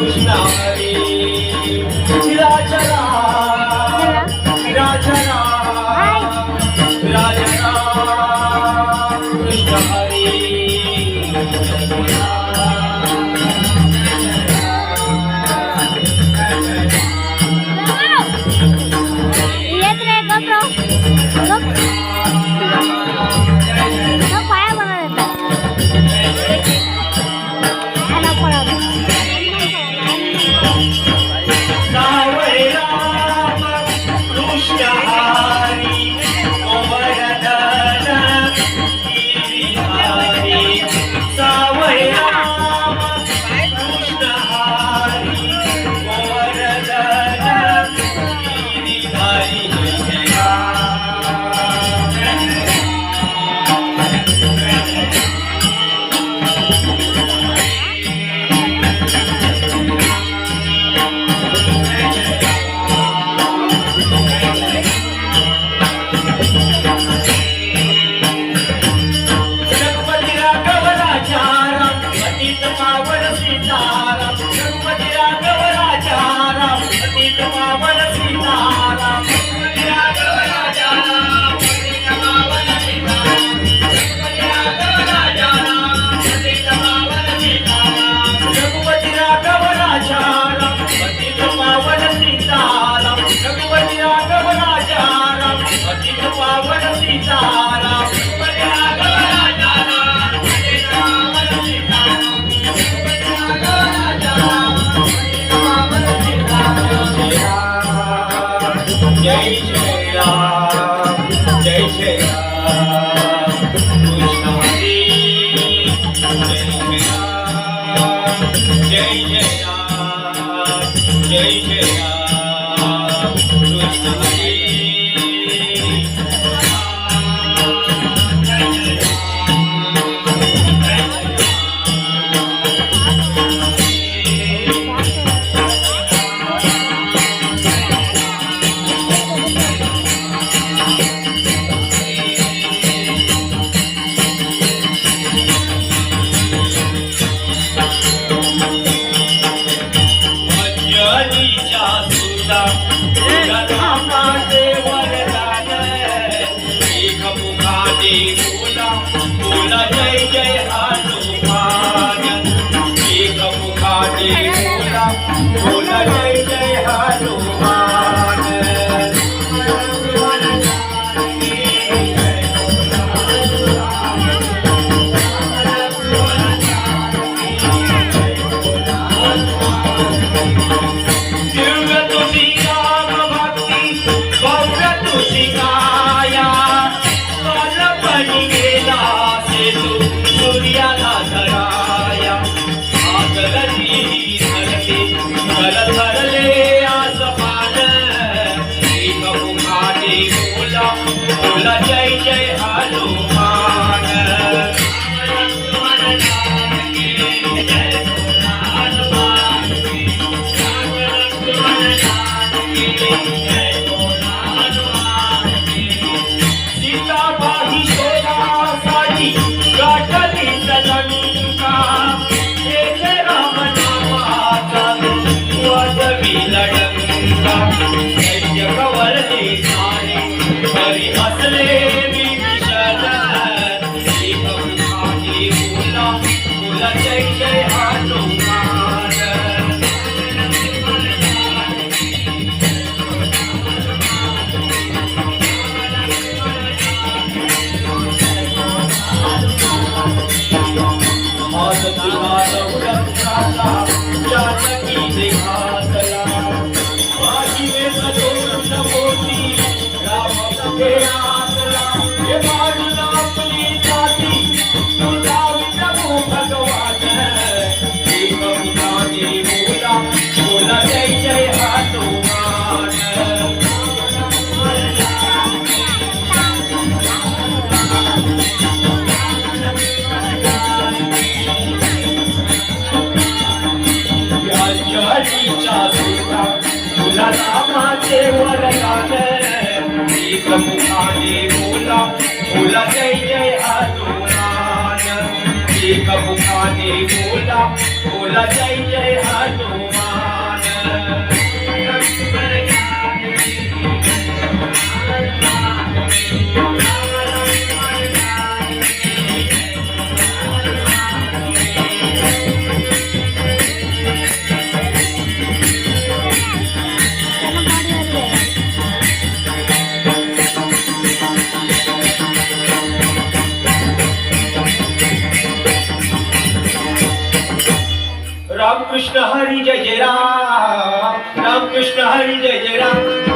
कृष्ण हरी राजा राम राजा राम राजा राम कृष्ण हरी येत रे गप्रो पाया बना देता जय जय राम जय जय राम कृष्ण हरी जय जय राम जय जय राम कृष्ण हरी बोला जय जय हनुमान एक मुखाने बोला जय जय हनुमान दिव्य तुझी राम भक्ती भव्य तुझी काया सूर्याला धराया आदरती धरते गल धरले आसमान एक मुखाने बोला बोला जय जय हनुमान सीताबाई शोधासाठी गाठली सलंका एक राम नामाचा वाजविला डंका दैत्य कवरले सारे हरी हसले विभीषण एक मुखाने बोला बोला जय जय हनुमान जानकी देखातला माझी वेळ दोन मोठी राम सखे आतला हे मानला आपली जाती तुला प्रभू भगवान एक मुखाने बोला बोला जय जय हनुमान तुला रामाचे वरदान एक मुखाने बोला बोला जय जय हनुमान एक मुखाने बोला बोला जय जय हनुमान राम कृष्ण हरी जय जय राम, राम कृष्ण हरी जय जय राम.